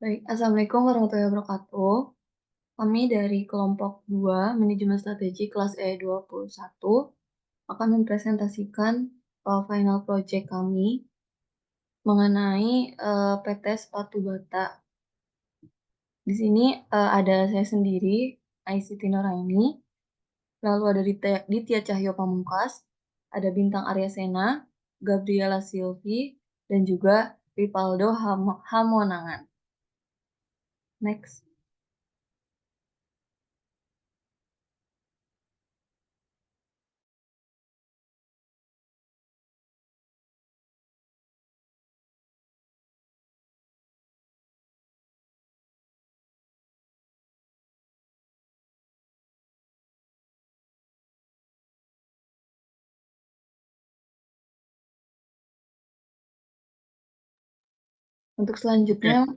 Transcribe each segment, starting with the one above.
Baik, Assalamualaikum warahmatullahi wabarakatuh. Kami dari kelompok 2 Manajemen Strategi kelas E21 akan mempresentasikan final project kami mengenai PT Sepatu Bata. Di sini ada saya sendiri, Aisyah Nuraini, lalu ada Ditya Cahyo Pamungkas, ada Bintang Arya Sena, Gabriela Silvi, dan juga Ripaldo Hamonangan. Next. Untuk selanjutnya,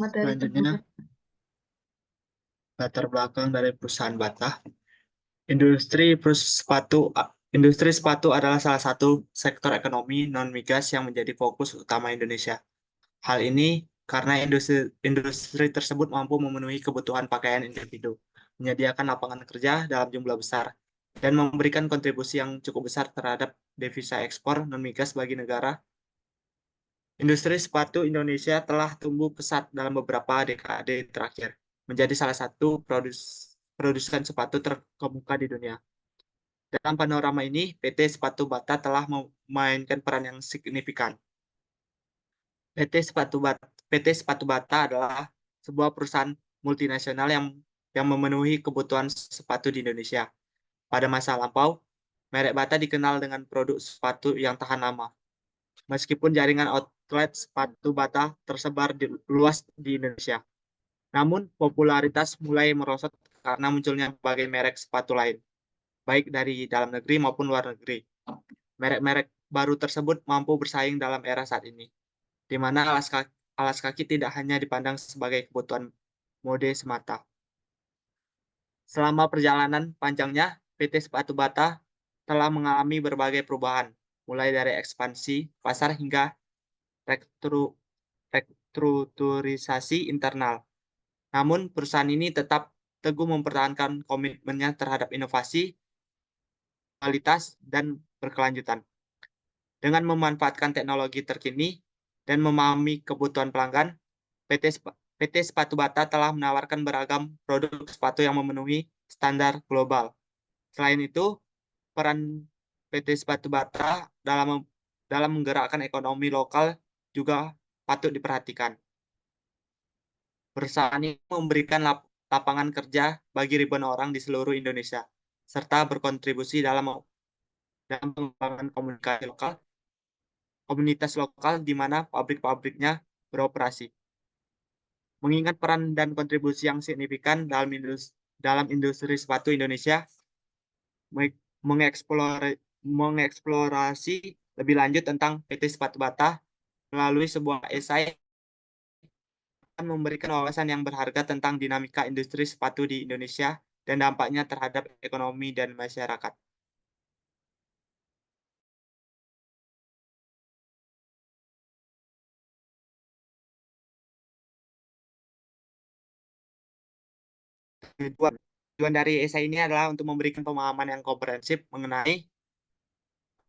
materi Selanjutnya, latar belakang dari perusahaan Bata. Industri sepatu adalah salah satu sektor ekonomi non-migas yang menjadi fokus utama Indonesia. Hal ini karena industri tersebut mampu memenuhi kebutuhan pakaian individu, menyediakan lapangan kerja dalam jumlah besar, dan memberikan kontribusi yang cukup besar terhadap devisa ekspor non-migas bagi negara. Industri sepatu Indonesia telah tumbuh pesat dalam beberapa dekade terakhir, menjadi salah satu produsen sepatu terkemuka di dunia. Dalam panorama ini, PT Sepatu Bata telah memainkan peran yang signifikan. PT Sepatu Bata adalah sebuah perusahaan multinasional yang memenuhi kebutuhan sepatu di Indonesia. Pada masa lampau, merek Bata dikenal dengan produk sepatu yang tahan lama. Meskipun jaringan outlet sepatu Bata tersebar luas di Indonesia, namun popularitas mulai merosot karena munculnya berbagai merek sepatu lain, baik dari dalam negeri maupun luar negeri. Merek-merek baru tersebut mampu bersaing dalam era saat ini, di mana alas kaki tidak hanya dipandang sebagai kebutuhan mode semata. Selama perjalanan panjangnya, PT Sepatu Bata telah mengalami berbagai perubahan, mulai dari ekspansi pasar hingga restrukturisasi internal. Namun, perusahaan ini tetap teguh mempertahankan komitmennya terhadap inovasi, kualitas, dan berkelanjutan. Dengan memanfaatkan teknologi terkini dan memahami kebutuhan pelanggan, PT Sepatu Bata telah menawarkan beragam produk sepatu yang memenuhi standar global. Selain itu, peran PT Sepatu Bata dalam menggerakkan ekonomi lokal juga patut diperhatikan. Perusahaan ini memberikan lapangan kerja bagi ribuan orang di seluruh Indonesia, serta berkontribusi dalam pengembangan komunitas lokal di mana pabrik-pabriknya beroperasi. Mengingat peran dan kontribusi yang signifikan dalam industri sepatu Indonesia, mengeksplorasi lebih lanjut tentang PT Sepatu Bata melalui sebuah esai akan memberikan wawasan yang berharga tentang dinamika industri sepatu di Indonesia dan dampaknya terhadap ekonomi dan masyarakat. Tujuan dari esai ini adalah untuk memberikan pemahaman yang komprehensif mengenai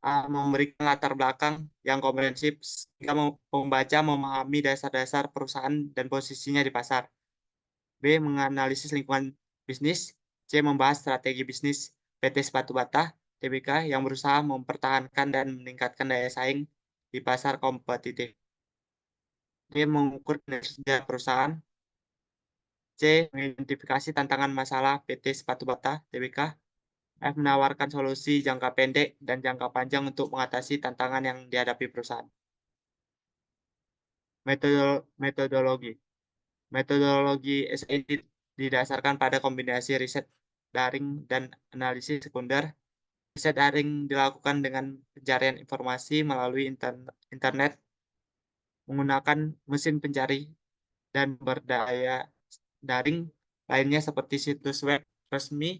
memberikan latar belakang yang komprehensif sehingga pembaca memahami dasar-dasar perusahaan dan posisinya di pasar. B. Menganalisis lingkungan bisnis. C. Membahas strategi bisnis PT Sepatu Bata Tbk yang berusaha mempertahankan dan meningkatkan daya saing di pasar kompetitif. D. Mengukur kinerja perusahaan. C. Mengidentifikasi tantangan masalah PT Sepatu Bata Tbk. F. Menawarkan solusi jangka pendek dan jangka panjang untuk mengatasi tantangan yang dihadapi perusahaan. Metodologi. Metodologi SI didasarkan pada kombinasi riset daring dan analisis sekunder. Riset daring dilakukan dengan pencarian informasi melalui internet menggunakan mesin pencari dan berdaya daring lainnya seperti situs web resmi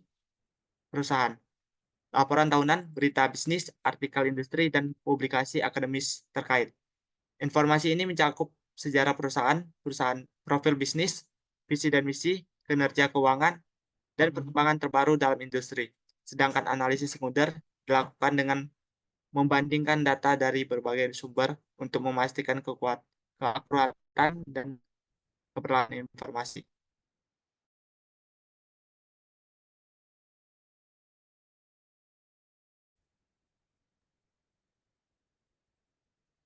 perusahaan, laporan tahunan, berita bisnis, artikel industri, dan publikasi akademis terkait. Informasi ini mencakup sejarah perusahaan, profil bisnis, visi dan misi, kinerja keuangan, dan perkembangan terbaru dalam industri. Sedangkan analisis sekunder dilakukan dengan membandingkan data dari berbagai sumber untuk memastikan keakuratan dan keberlanjutan informasi.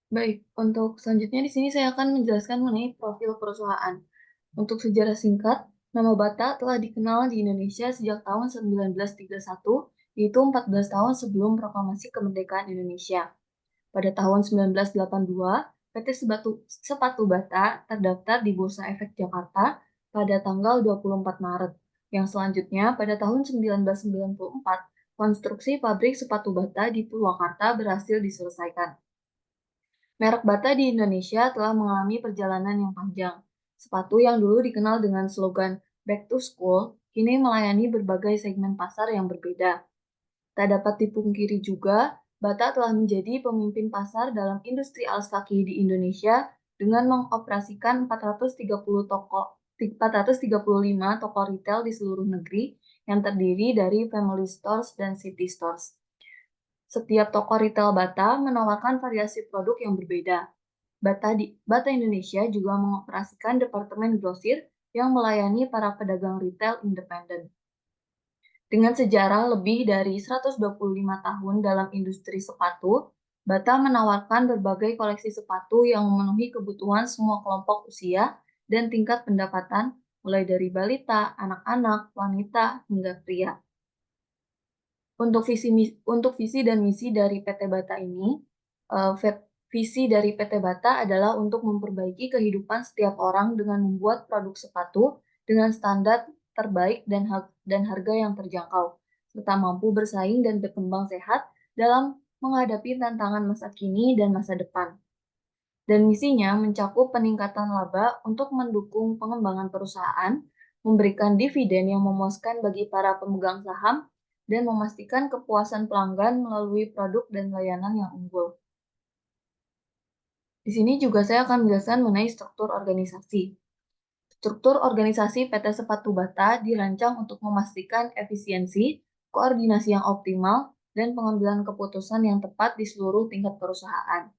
Baik, untuk selanjutnya di sini saya akan menjelaskan mengenai profil perusahaan. Untuk sejarah singkat, nama Bata telah dikenal di Indonesia sejak tahun 1931, yaitu 14 tahun sebelum proklamasi kemerdekaan Indonesia. Pada tahun 1982, PT Sepatu Bata terdaftar di Bursa Efek Jakarta pada tanggal 24 Maret. Yang selanjutnya, pada tahun 1994, konstruksi pabrik sepatu Bata di Purwakarta berhasil diselesaikan. Merek Bata di Indonesia telah mengalami perjalanan yang panjang. Sepatu yang dulu dikenal dengan slogan Back to School, kini melayani berbagai segmen pasar yang berbeda. Tak dapat dipungkiri juga, Bata telah menjadi pemimpin pasar dalam industri alas kaki di Indonesia dengan mengoperasikan 435 toko retail di seluruh negeri yang terdiri dari family stores dan city stores. Setiap toko retail Bata menawarkan variasi produk yang berbeda. Bata Indonesia juga mengoperasikan departemen grosir yang melayani para pedagang retail independen. Dengan sejarah lebih dari 125 tahun dalam industri sepatu, Bata menawarkan berbagai koleksi sepatu yang memenuhi kebutuhan semua kelompok usia dan tingkat pendapatan, mulai dari balita, anak-anak, wanita, hingga pria. Untuk visi dan misi dari PT Bata ini, visi dari PT Bata adalah untuk memperbaiki kehidupan setiap orang dengan membuat produk sepatu dengan standar terbaik dan harga yang terjangkau, serta mampu bersaing dan berkembang sehat dalam menghadapi tantangan masa kini dan masa depan. Dan misinya mencakup peningkatan laba untuk mendukung pengembangan perusahaan, memberikan dividen yang memuaskan bagi para pemegang saham, dan memastikan kepuasan pelanggan melalui produk dan layanan yang unggul. Di sini juga saya akan menjelaskan mengenai struktur organisasi. Struktur organisasi PT Sepatu Bata dirancang untuk memastikan efisiensi, koordinasi yang optimal, dan pengambilan keputusan yang tepat di seluruh tingkat perusahaan.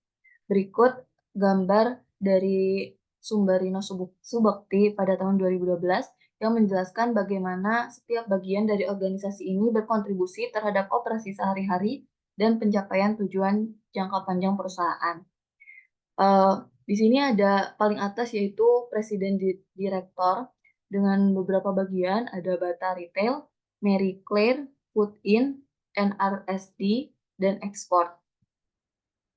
Berikut gambar dari Sumbarino Subakti pada tahun 2012 yang menjelaskan bagaimana setiap bagian dari organisasi ini berkontribusi terhadap operasi sehari-hari dan pencapaian tujuan jangka panjang perusahaan. Di sini ada paling atas yaitu Presiden Direktor dengan beberapa bagian, ada Bata Retail, Marie Claire, Food In, NRSD, dan Export.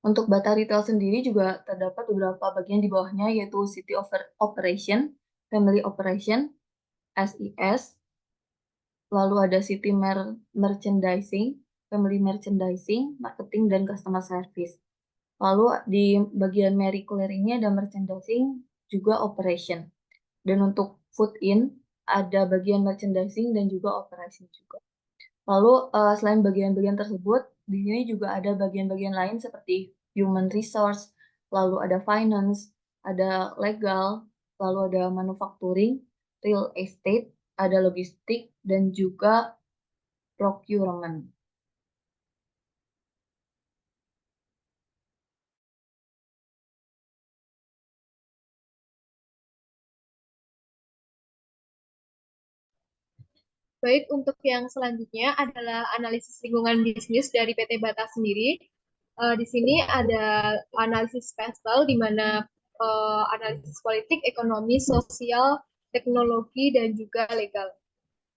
Untuk Bata Retail sendiri juga terdapat beberapa bagian di bawahnya, yaitu City Operation, Family Operation, SIS, lalu ada City Merchandising, Family Merchandising, Marketing, dan Customer Service. Lalu di bagian Marie Claire ini ada Merchandising, juga Operation. Dan untuk Food In, ada bagian Merchandising dan juga Operation juga. Lalu selain bagian-bagian tersebut, di sini juga ada bagian-bagian lain seperti human resource, lalu ada finance, ada legal, lalu ada manufacturing, real estate, ada logistik, dan juga procurement. Baik, untuk yang selanjutnya adalah analisis lingkungan bisnis dari PT Bata sendiri. Di sini ada analisis spesial di mana analisis politik, ekonomi, sosial, teknologi, dan juga legal.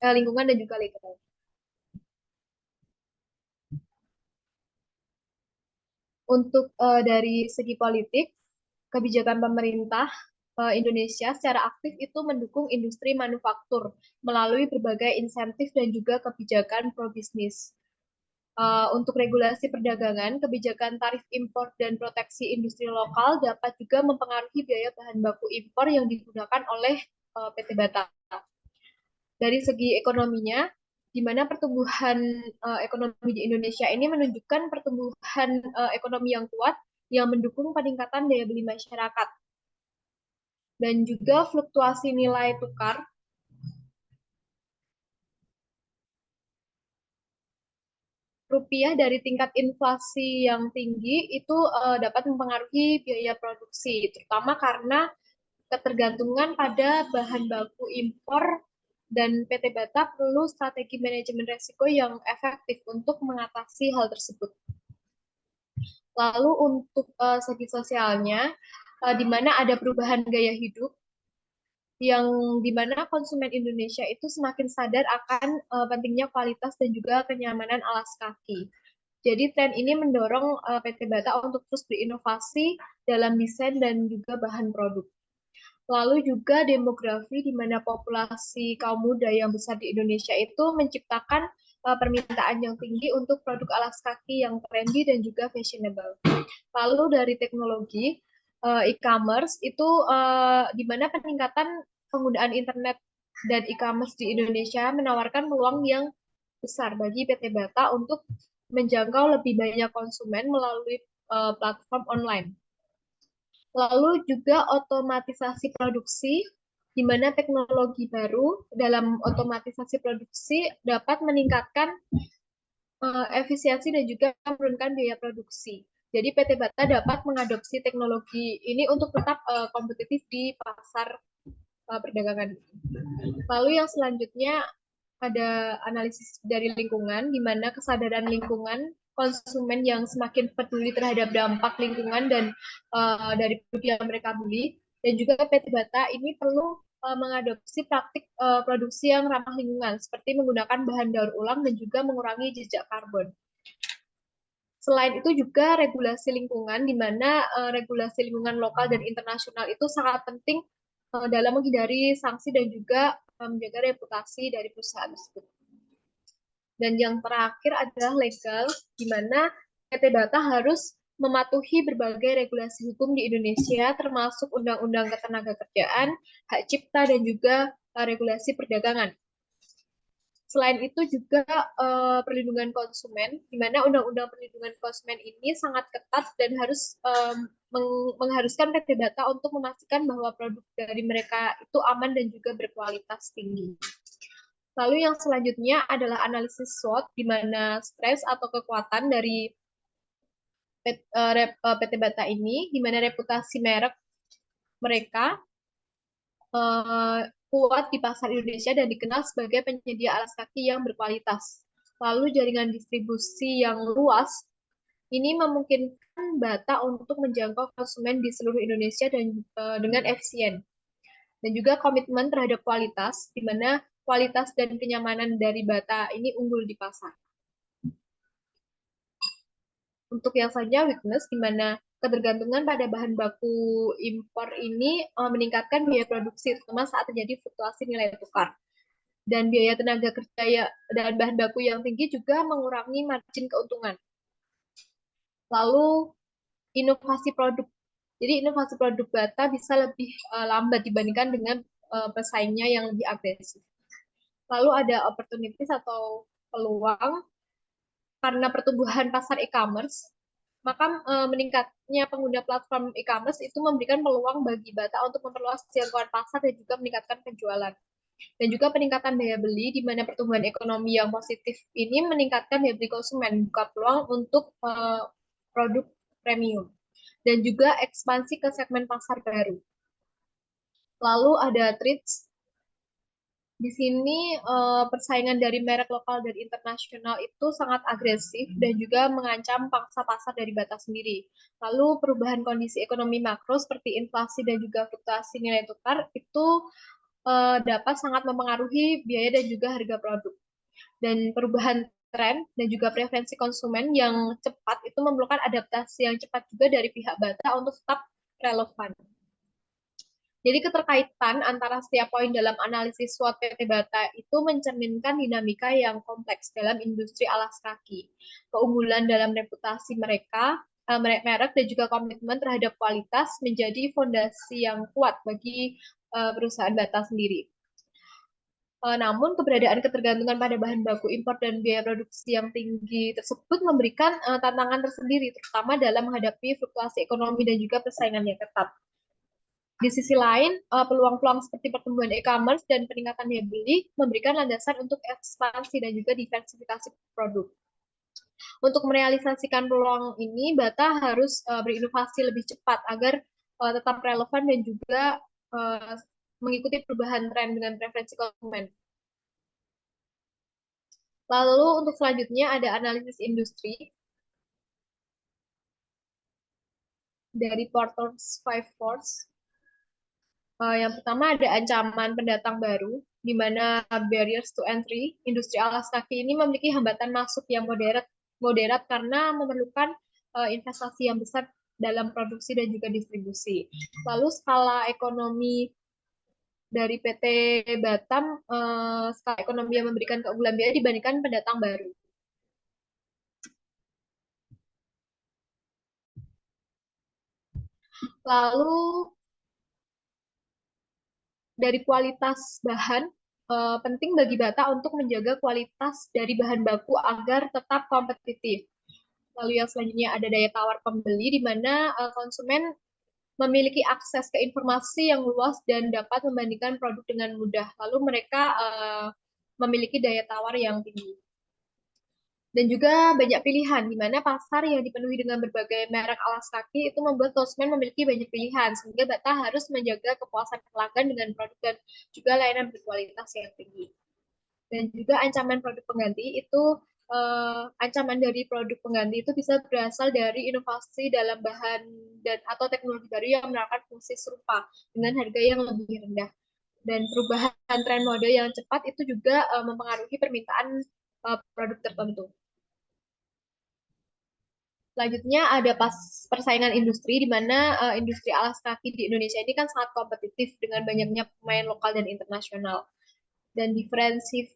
Lingkungan dan juga legal. Untuk dari segi politik, kebijakan pemerintah Indonesia secara aktif itu mendukung industri manufaktur melalui berbagai insentif dan juga kebijakan pro-bisnis. Untuk regulasi perdagangan, kebijakan tarif impor dan proteksi industri lokal dapat juga mempengaruhi biaya bahan baku impor yang digunakan oleh PT Bata. Dari segi ekonominya, di mana pertumbuhan ekonomi di Indonesia ini menunjukkan pertumbuhan ekonomi yang kuat yang mendukung peningkatan daya beli masyarakat. dan juga fluktuasi nilai tukar rupiah dari tingkat inflasi yang tinggi itu dapat mempengaruhi biaya produksi, terutama karena ketergantungan pada bahan baku impor dan PT Bata perlu strategi manajemen risiko yang efektif untuk mengatasi hal tersebut. Lalu untuk segi sosialnya, di mana ada perubahan gaya hidup, yang dimana konsumen Indonesia itu semakin sadar akan pentingnya kualitas dan juga kenyamanan alas kaki. Jadi tren ini mendorong PT Bata untuk terus berinovasi dalam desain dan juga bahan produk. Lalu juga demografi di mana populasi kaum muda yang besar di Indonesia itu menciptakan permintaan yang tinggi untuk produk alas kaki yang trendy dan juga fashionable. Lalu dari teknologi, e-commerce itu di mana peningkatan penggunaan internet dan e-commerce di Indonesia menawarkan peluang yang besar bagi PT Bata untuk menjangkau lebih banyak konsumen melalui platform online. Lalu juga otomatisasi produksi, di mana teknologi baru dalam otomatisasi produksi dapat meningkatkan efisiensi dan juga menurunkan biaya produksi. Jadi PT Bata dapat mengadopsi teknologi ini untuk tetap kompetitif di pasar perdagangan. Lalu yang selanjutnya ada analisis dari lingkungan, di mana kesadaran lingkungan konsumen yang semakin peduli terhadap dampak lingkungan dan dari produk yang mereka beli, dan juga PT Bata ini perlu mengadopsi praktik produksi yang ramah lingkungan, seperti menggunakan bahan daur ulang dan juga mengurangi jejak karbon. Selain itu juga regulasi lingkungan, di mana regulasi lingkungan lokal dan internasional itu sangat penting dalam menghindari sanksi dan juga menjaga reputasi dari perusahaan tersebut. Dan yang terakhir adalah legal, di mana PT Bata harus mematuhi berbagai regulasi hukum di Indonesia, termasuk Undang-Undang Ketenagakerjaan, Hak Cipta, dan juga regulasi perdagangan. Selain itu juga perlindungan konsumen, di mana Undang-Undang Perlindungan Konsumen ini sangat ketat dan harus mengharuskan PT Bata untuk memastikan bahwa produk dari mereka itu aman dan juga berkualitas tinggi. Lalu yang selanjutnya adalah analisis SWOT, di mana stres atau kekuatan dari PT Bata ini, di mana reputasi merek mereka kuat di pasar Indonesia dan dikenal sebagai penyedia alas kaki yang berkualitas. Lalu jaringan distribusi yang luas ini memungkinkan Bata untuk menjangkau konsumen di seluruh Indonesia dan dengan efisien. Dan juga komitmen terhadap kualitas, di mana kualitas dan kenyamanan dari Bata ini unggul di pasar. Untuk yang selanjutnya weakness, di mana ketergantungan pada bahan baku impor ini meningkatkan biaya produksi, terutama saat terjadi fluktuasi nilai tukar. Dan biaya tenaga kerja dan bahan baku yang tinggi juga mengurangi margin keuntungan. Lalu inovasi produk. Jadi inovasi produk Bata bisa lebih lambat dibandingkan dengan pesaingnya yang lebih agresif. Lalu ada opportunities atau peluang karena pertumbuhan pasar e-commerce, maka meningkatnya pengguna platform e-commerce itu memberikan peluang bagi Bata untuk memperluas jangkauan pasar dan juga meningkatkan penjualan. Dan juga peningkatan daya beli, di mana pertumbuhan ekonomi yang positif ini meningkatkan daya beli konsumen, buka peluang untuk produk premium. Dan juga ekspansi ke segmen pasar baru. Lalu ada threats. Di sini persaingan dari merek lokal dan internasional itu sangat agresif dan juga mengancam pangsa pasar dari Bata sendiri. Lalu perubahan kondisi ekonomi makro seperti inflasi dan juga fluktuasi nilai tukar itu dapat sangat mempengaruhi biaya dan juga harga produk. Dan perubahan tren dan juga preferensi konsumen yang cepat itu memerlukan adaptasi yang cepat juga dari pihak Bata untuk tetap relevan. Jadi keterkaitan antara setiap poin dalam analisis SWOT PT Bata itu mencerminkan dinamika yang kompleks dalam industri alas kaki. Keunggulan dalam reputasi mereka, merek dan juga komitmen terhadap kualitas menjadi fondasi yang kuat bagi perusahaan Bata sendiri. Namun keberadaan ketergantungan pada bahan baku impor dan biaya produksi yang tinggi tersebut memberikan tantangan tersendiri, terutama dalam menghadapi fluktuasi ekonomi dan juga persaingan yang ketat. Di sisi lain, peluang-peluang seperti pertumbuhan e-commerce dan peningkatan daya beli memberikan landasan untuk ekspansi dan juga diversifikasi produk. Untuk merealisasikan peluang ini, Bata harus berinovasi lebih cepat agar tetap relevan dan juga mengikuti perubahan tren dengan preferensi konsumen. Lalu untuk selanjutnya ada analisis industri dari Porter's Five Forces. Yang pertama ada ancaman pendatang baru, di mana barriers to entry, industri alas kaki ini memiliki hambatan masuk yang moderat karena memerlukan investasi yang besar dalam produksi dan juga distribusi. Lalu skala ekonomi dari PT Batam, skala ekonomi yang memberikan keunggulan biaya dibandingkan pendatang baru. Lalu dari kualitas bahan, penting bagi Bata untuk menjaga kualitas dari bahan baku agar tetap kompetitif. Lalu yang selanjutnya ada daya tawar pembeli, di mana konsumen memiliki akses ke informasi yang luas dan dapat membandingkan produk dengan mudah. Lalu mereka memiliki daya tawar yang tinggi. Dan juga banyak pilihan, di mana pasar yang dipenuhi dengan berbagai merek alas kaki itu membuat konsumen memiliki banyak pilihan, sehingga Bata harus menjaga kepuasan pelanggan dengan produk dan juga layanan berkualitas yang tinggi. Dan juga ancaman produk pengganti itu, ancaman dari produk pengganti itu bisa berasal dari inovasi dalam bahan dan atau teknologi baru yang menerapkan fungsi serupa dengan harga yang lebih rendah. Dan perubahan tren mode yang cepat itu juga mempengaruhi permintaan produk tertentu. Selanjutnya ada persaingan industri, di mana industri alas kaki di Indonesia ini kan sangat kompetitif dengan banyaknya pemain lokal dan internasional. Dan diferensiasi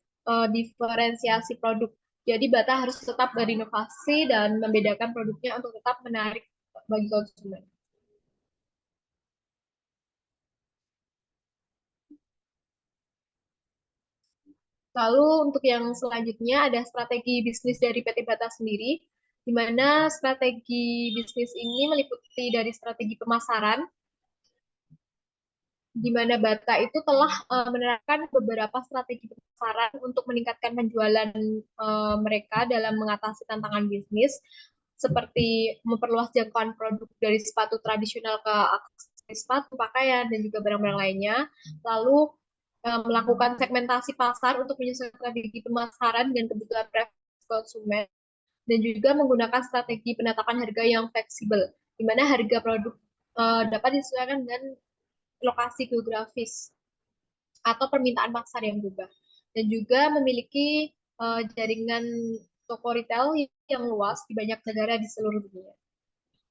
produk. Jadi Bata harus tetap berinovasi dan membedakan produknya untuk tetap menarik bagi konsumen. Lalu untuk yang selanjutnya ada strategi bisnis dari PT Bata sendiri, di mana strategi bisnis ini meliputi dari strategi pemasaran, di mana Bata itu telah menerapkan beberapa strategi pemasaran untuk meningkatkan penjualan mereka dalam mengatasi tantangan bisnis, seperti memperluas jangkauan produk dari sepatu tradisional ke aksesoris sepatu, pakaian, dan juga barang-barang lainnya. Lalu melakukan segmentasi pasar untuk menyesuaikan strategi pemasaran dan kebutuhan preferensi konsumen, dan juga menggunakan strategi penetapan harga yang fleksibel, di mana harga produk dapat disesuaikan dengan lokasi geografis atau permintaan pasar yang berubah. Dan juga memiliki jaringan toko retail yang luas di banyak negara di seluruh dunia.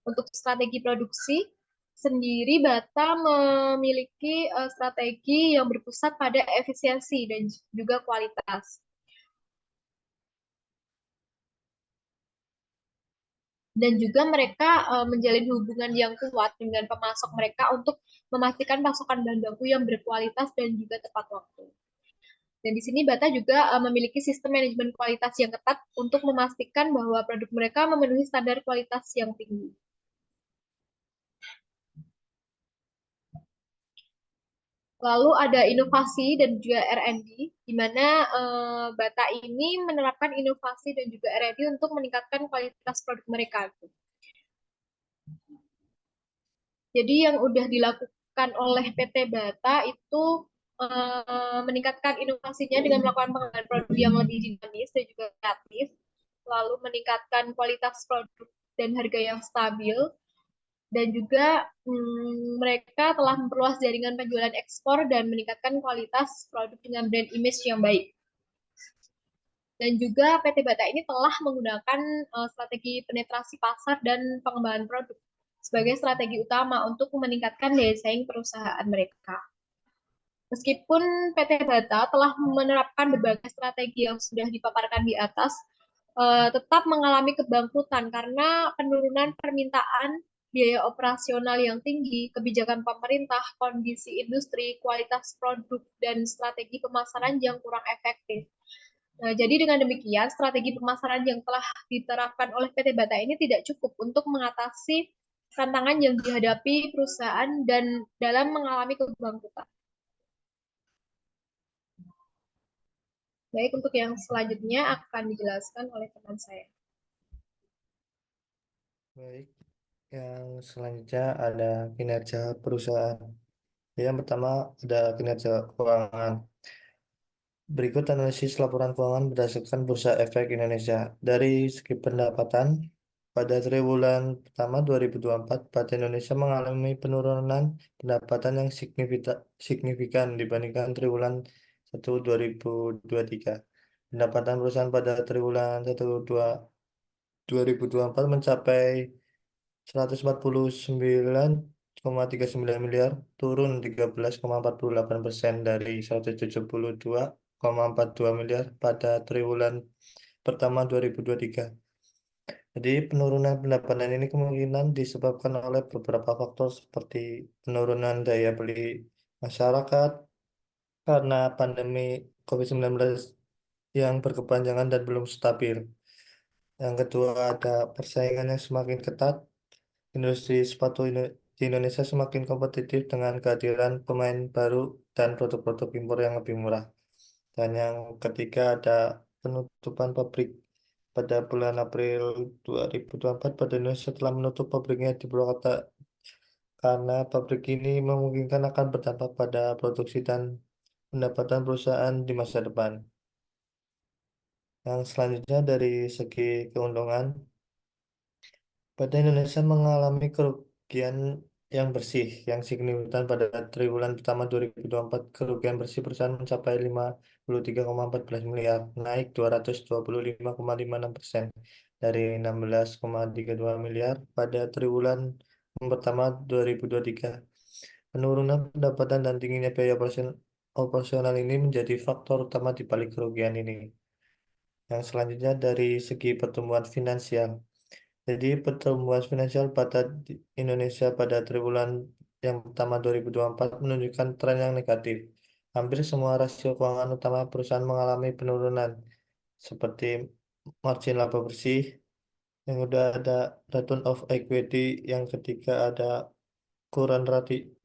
Untuk strategi produksi sendiri, Bata memiliki strategi yang berpusat pada efisiensi dan juga kualitas. Dan juga mereka menjalin hubungan yang kuat dengan pemasok mereka untuk memastikan pasokan bahan baku yang berkualitas dan juga tepat waktu. Dan di sini Bata juga memiliki sistem manajemen kualitas yang ketat untuk memastikan bahwa produk mereka memenuhi standar kualitas yang tinggi. Lalu ada inovasi dan juga R&D, di mana Bata ini menerapkan inovasi dan juga R&D untuk meningkatkan kualitas produk mereka. Jadi yang udah dilakukan oleh PT Bata itu meningkatkan inovasinya dengan melakukan pengembangan produk yang lebih dinamis dan juga kreatif, lalu meningkatkan kualitas produk dan harga yang stabil, dan juga mereka telah memperluas jaringan penjualan ekspor dan meningkatkan kualitas produk dengan brand image yang baik. Dan juga PT Bata ini telah menggunakan strategi penetrasi pasar dan pengembangan produk sebagai strategi utama untuk meningkatkan daya saing perusahaan mereka. Meskipun PT Bata telah menerapkan berbagai strategi yang sudah dipaparkan di atas, tetap mengalami kebangkrutan karena penurunan permintaan, biaya operasional yang tinggi, kebijakan pemerintah, kondisi industri, kualitas produk, dan strategi pemasaran yang kurang efektif. Nah, jadi dengan demikian, strategi pemasaran yang telah diterapkan oleh PT Bata ini tidak cukup untuk mengatasi tantangan yang dihadapi perusahaan dan dalam mengalami kebangkrutan. Baik, untuk yang selanjutnya akan dijelaskan oleh teman saya. Baik, yang selanjutnya ada kinerja perusahaan. Yang pertama ada kinerja keuangan. Berikut analisis laporan keuangan berdasarkan Bursa Efek Indonesia. Dari segi pendapatan, pada triwulan pertama 2024, PT Indonesia mengalami penurunan pendapatan yang signifikan dibandingkan triwulan 1 2023. Pendapatan perusahaan pada triwulan 1 2024 mencapai 149,39 miliar, turun 13,48% dari 172,42 miliar pada triwulan pertama 2023. Jadi penurunan pendapatan ini kemungkinan disebabkan oleh beberapa faktor seperti penurunan daya beli masyarakat karena pandemi COVID-19 yang berkepanjangan dan belum stabil. Yang kedua ada persaingan yang semakin ketat. Industri sepatu di Indonesia semakin kompetitif dengan kehadiran pemain baru dan produk-produk impor yang lebih murah. Dan yang ketiga ada penutupan pabrik. Pada bulan April 2024, PT Indonesia telah menutup pabriknya di Purwakarta karena pabrik ini memungkinkan akan berdampak pada produksi dan pendapatan perusahaan di masa depan. Yang selanjutnya dari segi keuntungan, PT Indonesia mengalami kerugian yang bersih yang signifikan pada triwulan pertama 2024. Kerugian bersih perusahaan mencapai 53,14 miliar, naik 225,56% dari 16,32 miliar pada triwulan pertama 2023. Penurunan pendapatan dan tingginya biaya operasional ini menjadi faktor utama di balik kerugian ini. Yang selanjutnya dari segi pertumbuhan finansial. Jadi pertumbuhan finansial pada Indonesia pada triwulan yang pertama 2024 menunjukkan tren yang negatif. Hampir semua rasio keuangan utama perusahaan mengalami penurunan, seperti margin laba bersih, yang udah ada return of equity, yang ketiga ada current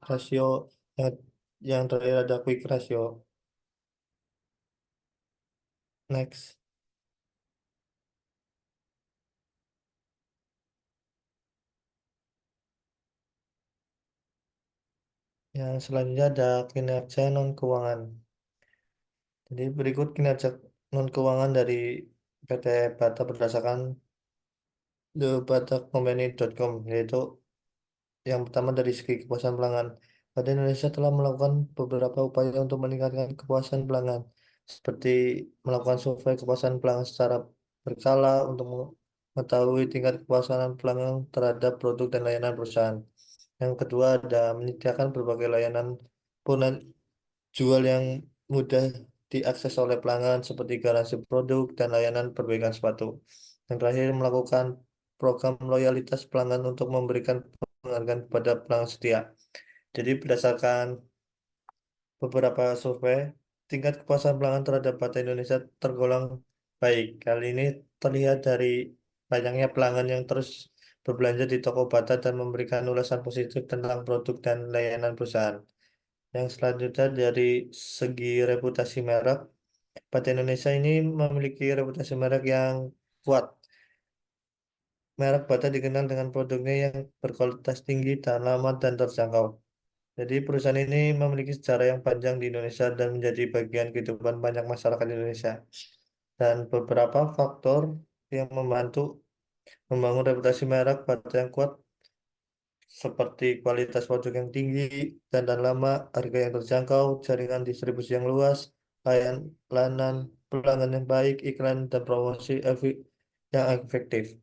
rasio, yang, yang terakhir ada quick ratio. Next. Yang selanjutnya ada kinerja non keuangan. Jadi berikut kinerja non keuangan dari PT Bata berdasarkan thebatacompany.com, yaitu yang pertama dari segi kepuasan pelanggan. PT Indonesia telah melakukan beberapa upaya untuk meningkatkan kepuasan pelanggan, seperti melakukan survei kepuasan pelanggan secara berkala untuk mengetahui tingkat kepuasan pelanggan terhadap produk dan layanan perusahaan. Yang kedua ada menyediakan berbagai layanan jual yang mudah diakses oleh pelanggan seperti garansi produk dan layanan perbaikan sepatu. Yang terakhir, melakukan program loyalitas pelanggan untuk memberikan penghargaan kepada pelanggan setia. Jadi berdasarkan beberapa survei, tingkat kepuasan pelanggan terhadap Bata Indonesia tergolong baik. Kali ini terlihat dari banyaknya pelanggan yang terus berbelanja di toko Bata dan memberikan ulasan positif tentang produk dan layanan perusahaan. Yang selanjutnya dari segi reputasi merek, Bata Indonesia ini memiliki reputasi merek yang kuat. Merek Bata dikenal dengan produknya yang berkualitas tinggi, tahan lama, dan terjangkau. Jadi perusahaan ini memiliki sejarah yang panjang di Indonesia dan menjadi bagian kehidupan banyak masyarakat Indonesia. Dan beberapa faktor yang membantu membangun reputasi merek Bata yang kuat seperti kualitas produk yang tinggi, dan lama, harga yang terjangkau, jaringan distribusi yang luas, layanan pelanggan yang baik, iklan dan promosi yang efektif.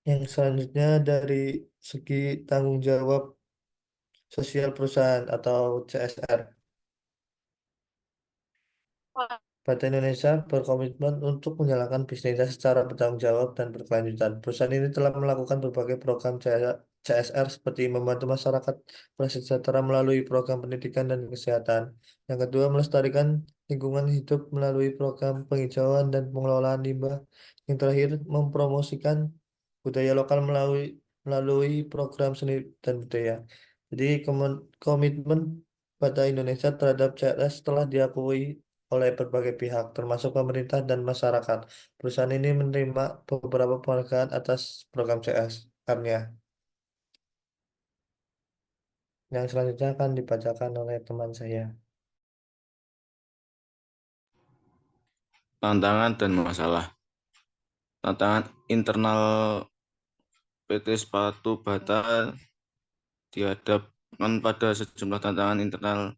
Yang selanjutnya dari segi tanggung jawab sosial perusahaan atau CSR. Bata Indonesia berkomitmen untuk menjalankan bisnisnya secara bertanggung jawab dan berkelanjutan. Perusahaan ini telah melakukan berbagai program CSR seperti membantu masyarakat prasejahtera melalui program pendidikan dan kesehatan. Yang kedua, melestarikan lingkungan hidup melalui program penghijauan dan pengelolaan limbah. Yang terakhir, mempromosikan budaya lokal melalui program seni dan budaya. Jadi komitmen pada Indonesia terhadap CLS telah diakui oleh berbagai pihak, termasuk pemerintah dan masyarakat. Perusahaan ini menerima beberapa penghargaan atas program CS. Karya yang selanjutnya akan dibacakan oleh teman saya. Tantangan dan masalah. Tantangan internal PT Sepatu Bata dihadapkan pada sejumlah tantangan internal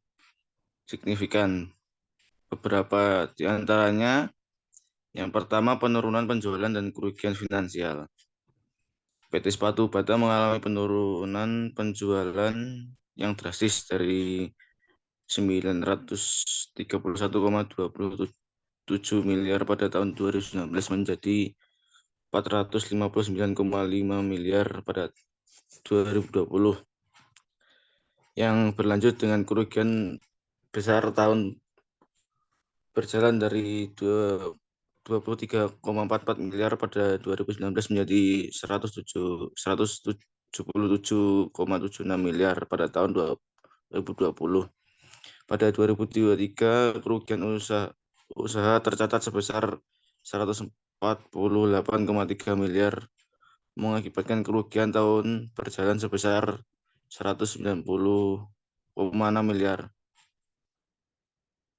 signifikan. Beberapa di antaranya, yang pertama penurunan penjualan dan kerugian finansial. PT Sepatu Bata mengalami penurunan penjualan yang drastis dari 931,27 miliar pada tahun 2019 menjadi 459,5 miliar pada 2020, yang berlanjut dengan kerugian besar tahun berjalan dari 23,44 miliar pada 2019 menjadi 177,76 miliar pada tahun 2020. Pada 2023, kerugian usaha tercatat sebesar 148,3 miliar, mengakibatkan kerugian tahun berjalan sebesar 190,6 miliar.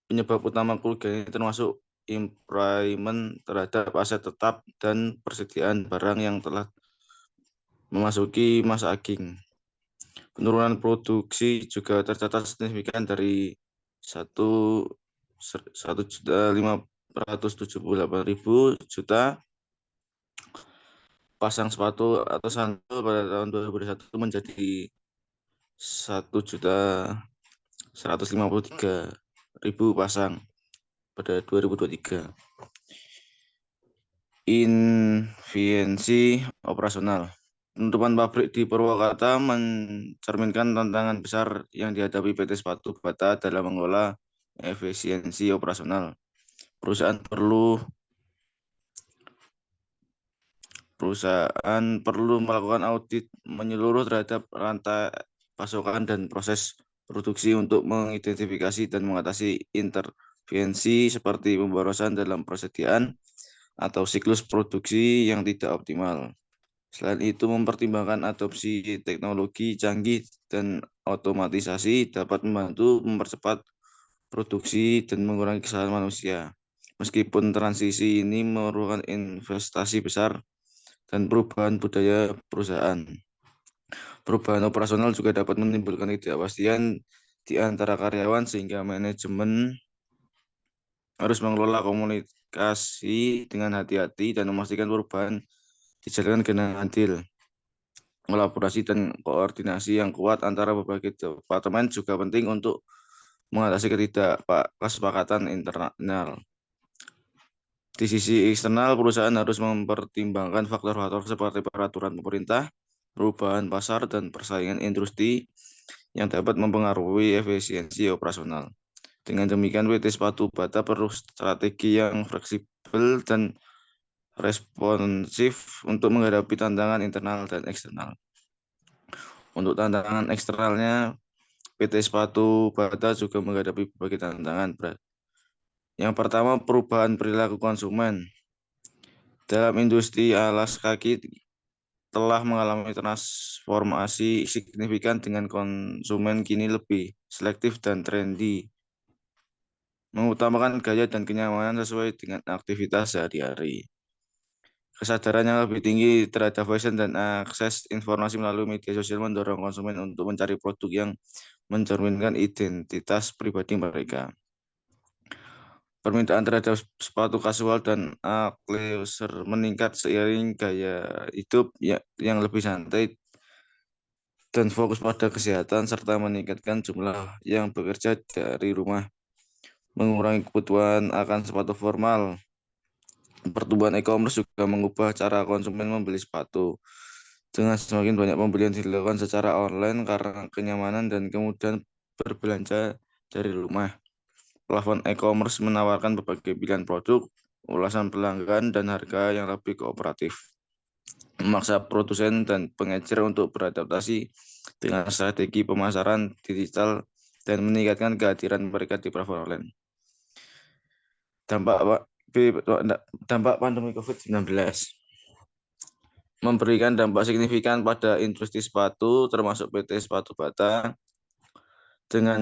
Penyebab utama kerugian ini termasuk impairment terhadap aset tetap dan persediaan barang yang telah memasuki masa aging. Penurunan produksi juga tercatat signifikan dari 1.578.000 juta pasang sepatu atau sandal pada tahun 2021 menjadi 1.153.000 pasang pada 2023. Efisiensi operasional. Penutupan pabrik di Purwakarta mencerminkan tantangan besar yang dihadapi PT Sepatu Bata dalam mengelola efisiensi operasional. Perusahaan perlu melakukan audit menyeluruh terhadap rantai pasokan dan proses produksi untuk mengidentifikasi dan mengatasi intervensi seperti pemborosan dalam persediaan atau siklus produksi yang tidak optimal. Selain itu, mempertimbangkan adopsi teknologi canggih dan otomatisasi dapat membantu mempercepat produksi dan mengurangi kesalahan manusia. Meskipun transisi ini memerlukan investasi besar dan perubahan budaya perusahaan. Perubahan operasional juga dapat menimbulkan ketidakpastian di antara karyawan sehingga manajemen harus mengelola komunikasi dengan hati-hati dan memastikan perubahan dijalankan dengan adil. Kolaborasi dan koordinasi yang kuat antara berbagai departemen juga penting untuk mengatasi ketidakpakasepakatan internal. Di sisi eksternal, perusahaan harus mempertimbangkan faktor-faktor seperti peraturan pemerintah, perubahan pasar, dan persaingan industri yang dapat mempengaruhi efisiensi operasional. Dengan demikian, PT Sepatu Bata perlu strategi yang fleksibel dan responsif untuk menghadapi tantangan internal dan eksternal. Untuk tantangan eksternalnya, PT Sepatu Bata juga menghadapi berbagai tantangan berat. Yang pertama, perubahan perilaku konsumen. Dalam industri alas kaki telah mengalami transformasi signifikan dengan konsumen kini lebih selektif dan trendy, mengutamakan gaya dan kenyamanan sesuai dengan aktivitas sehari-hari. Kesadaran yang lebih tinggi terhadap fashion dan akses informasi melalui media sosial mendorong konsumen untuk mencari produk yang mencerminkan identitas pribadi mereka. Permintaan terhadap sepatu kasual dan athleisure meningkat seiring gaya hidup yang lebih santai dan fokus pada kesehatan serta meningkatkan jumlah yang bekerja dari rumah, mengurangi kebutuhan akan sepatu formal. Pertumbuhan e-commerce juga mengubah cara konsumen membeli sepatu. Dengan semakin banyak pembelian dilakukan secara online karena kenyamanan dan kemudahan berbelanja dari rumah. Platform e-commerce menawarkan berbagai pilihan produk, ulasan pelanggan, dan harga yang lebih kooperatif. memaksa produsen dan pengecer untuk beradaptasi dengan strategi pemasaran digital dan meningkatkan kehadiran mereka di platform online. Dampak pandemi COVID-19 memberikan dampak signifikan pada industri sepatu, termasuk PT Sepatu Bata, dengan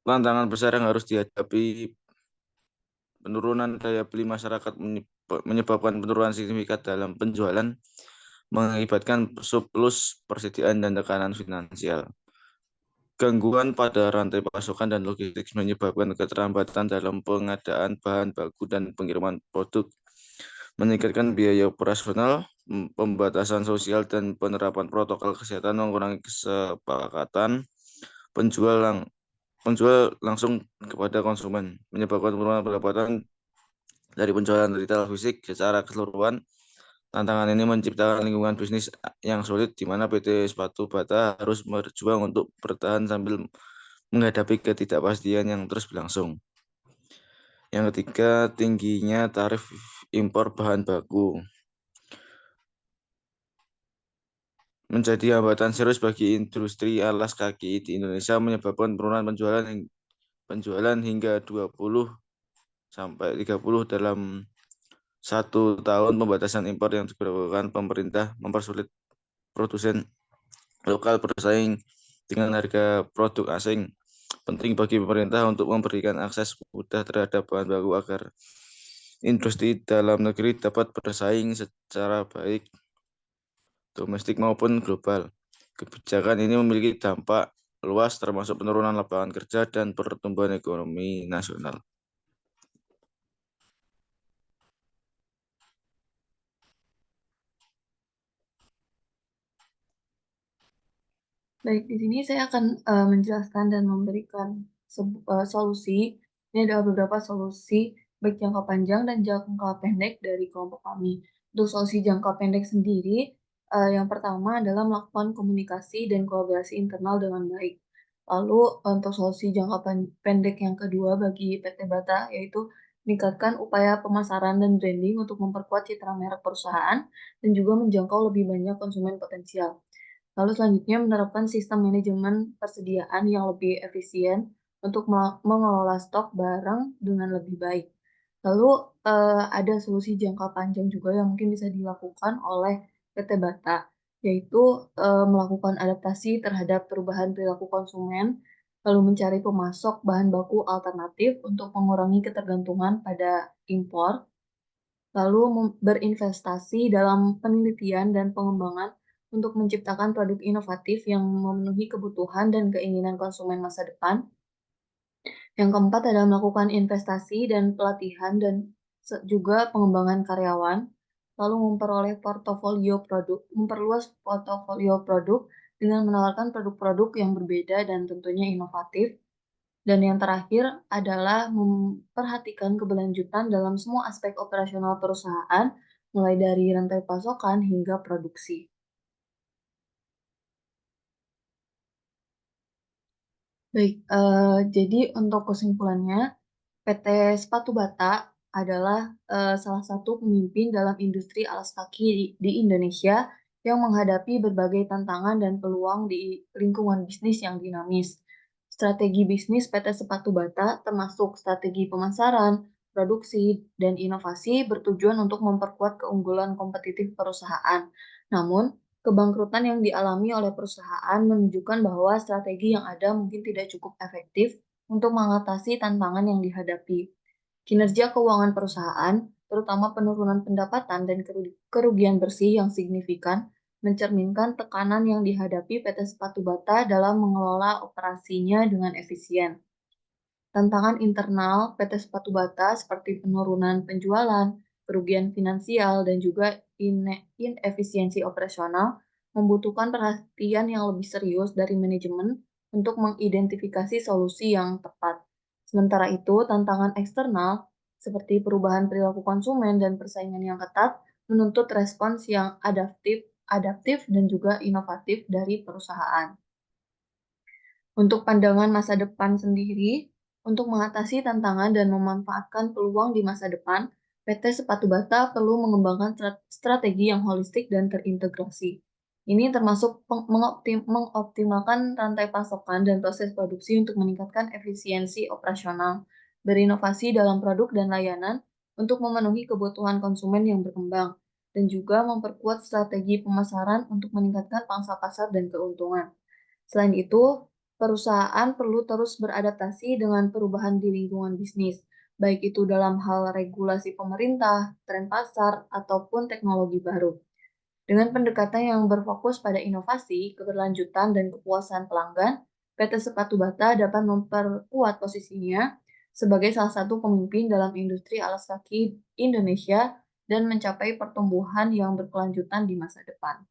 tantangan besar yang harus dihadapi. Penurunan daya beli masyarakat menyebabkan penurunan signifikan dalam penjualan, mengakibatkan surplus persediaan dan tekanan finansial. Gangguan pada rantai pasokan dan logistik menyebabkan keterlambatan dalam pengadaan bahan baku dan pengiriman produk, meningkatkan biaya operasional, pembatasan sosial dan penerapan protokol kesehatan, mengurangi kesepakatan penjual langsung kepada konsumen, menyebabkan penurunan pendapatan dari penjualan retail fisik secara keseluruhan. Tantangan ini menciptakan lingkungan bisnis yang sulit di mana PT Sepatu Bata harus berjuang untuk bertahan sambil menghadapi ketidakpastian yang terus berlangsung. Yang ketiga, tingginya tarif impor bahan baku menjadi hambatan serius bagi industri alas kaki di Indonesia, menyebabkan penurunan penjualan hingga 20-30% dalam 1 tahun. Pembatasan impor yang diberlakukan pemerintah mempersulit produsen lokal bersaing dengan harga produk asing. Penting bagi pemerintah untuk memberikan akses mudah terhadap bahan baku agar industri dalam negeri dapat bersaing secara baik domestik maupun global. Kebijakan ini memiliki dampak luas termasuk penurunan lapangan kerja dan pertumbuhan ekonomi nasional. Baik, di sini saya akan menjelaskan dan memberikan solusi. Ini ada beberapa solusi baik jangka panjang dan jangka pendek dari kelompok kami. Untuk solusi jangka pendek sendiri, yang pertama adalah melakukan komunikasi dan kolaborasi internal dengan baik. Lalu untuk solusi jangka pendek yang kedua bagi PT Bata yaitu meningkatkan upaya pemasaran dan branding untuk memperkuat citra merek perusahaan dan juga menjangkau lebih banyak konsumen potensial. Lalu selanjutnya menerapkan sistem manajemen persediaan yang lebih efisien untuk mengelola stok barang dengan lebih baik. Lalu ada solusi jangka panjang juga yang mungkin bisa dilakukan oleh PT Bata, yaitu melakukan adaptasi terhadap perubahan perilaku konsumen, lalu mencari pemasok bahan baku alternatif untuk mengurangi ketergantungan pada impor, lalu berinvestasi dalam penelitian dan pengembangan untuk menciptakan produk inovatif yang memenuhi kebutuhan dan keinginan konsumen masa depan. Yang keempat adalah melakukan investasi dan pelatihan dan juga pengembangan karyawan, lalu memperoleh memperluas portofolio produk dengan menawarkan produk-produk yang berbeda dan tentunya inovatif. Dan yang terakhir adalah memperhatikan keberlanjutan dalam semua aspek operasional perusahaan, mulai dari rantai pasokan hingga produksi. Baik, jadi untuk kesimpulannya, PT Sepatu Bata adalah salah satu pemimpin dalam industri alas kaki di Indonesia yang menghadapi berbagai tantangan dan peluang di lingkungan bisnis yang dinamis. Strategi bisnis PT Sepatu Bata termasuk strategi pemasaran, produksi, dan inovasi bertujuan untuk memperkuat keunggulan kompetitif perusahaan. Namun, kebangkrutan yang dialami oleh perusahaan menunjukkan bahwa strategi yang ada mungkin tidak cukup efektif untuk mengatasi tantangan yang dihadapi. Kinerja keuangan perusahaan, terutama penurunan pendapatan dan kerugian bersih yang signifikan, mencerminkan tekanan yang dihadapi PT Sepatu Bata dalam mengelola operasinya dengan efisien. Tantangan internal PT Sepatu Bata seperti penurunan penjualan, kerugian finansial, dan juga inefisiensi operasional membutuhkan perhatian yang lebih serius dari manajemen untuk mengidentifikasi solusi yang tepat. Sementara itu, tantangan eksternal seperti perubahan perilaku konsumen dan persaingan yang ketat menuntut respons yang adaptif dan juga inovatif dari perusahaan. Untuk pandangan masa depan sendiri, untuk mengatasi tantangan dan memanfaatkan peluang di masa depan, PT Sepatu Bata perlu mengembangkan strategi yang holistik dan terintegrasi. Ini termasuk mengoptimalkan rantai pasokan dan proses produksi untuk meningkatkan efisiensi operasional, berinovasi dalam produk dan layanan untuk memenuhi kebutuhan konsumen yang berkembang, dan juga memperkuat strategi pemasaran untuk meningkatkan pangsa pasar dan keuntungan. Selain itu, perusahaan perlu terus beradaptasi dengan perubahan di lingkungan bisnis, baik itu dalam hal regulasi pemerintah, tren pasar, ataupun teknologi baru. Dengan pendekatan yang berfokus pada inovasi, keberlanjutan, dan kepuasan pelanggan, PT Sepatu Bata dapat memperkuat posisinya sebagai salah satu pemimpin dalam industri alas kaki Indonesia dan mencapai pertumbuhan yang berkelanjutan di masa depan.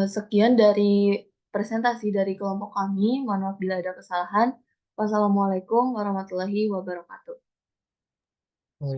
Sekian dari presentasi dari kelompok kami. Mohon maaf bila ada kesalahan. Wassalamualaikum warahmatullahi wabarakatuh.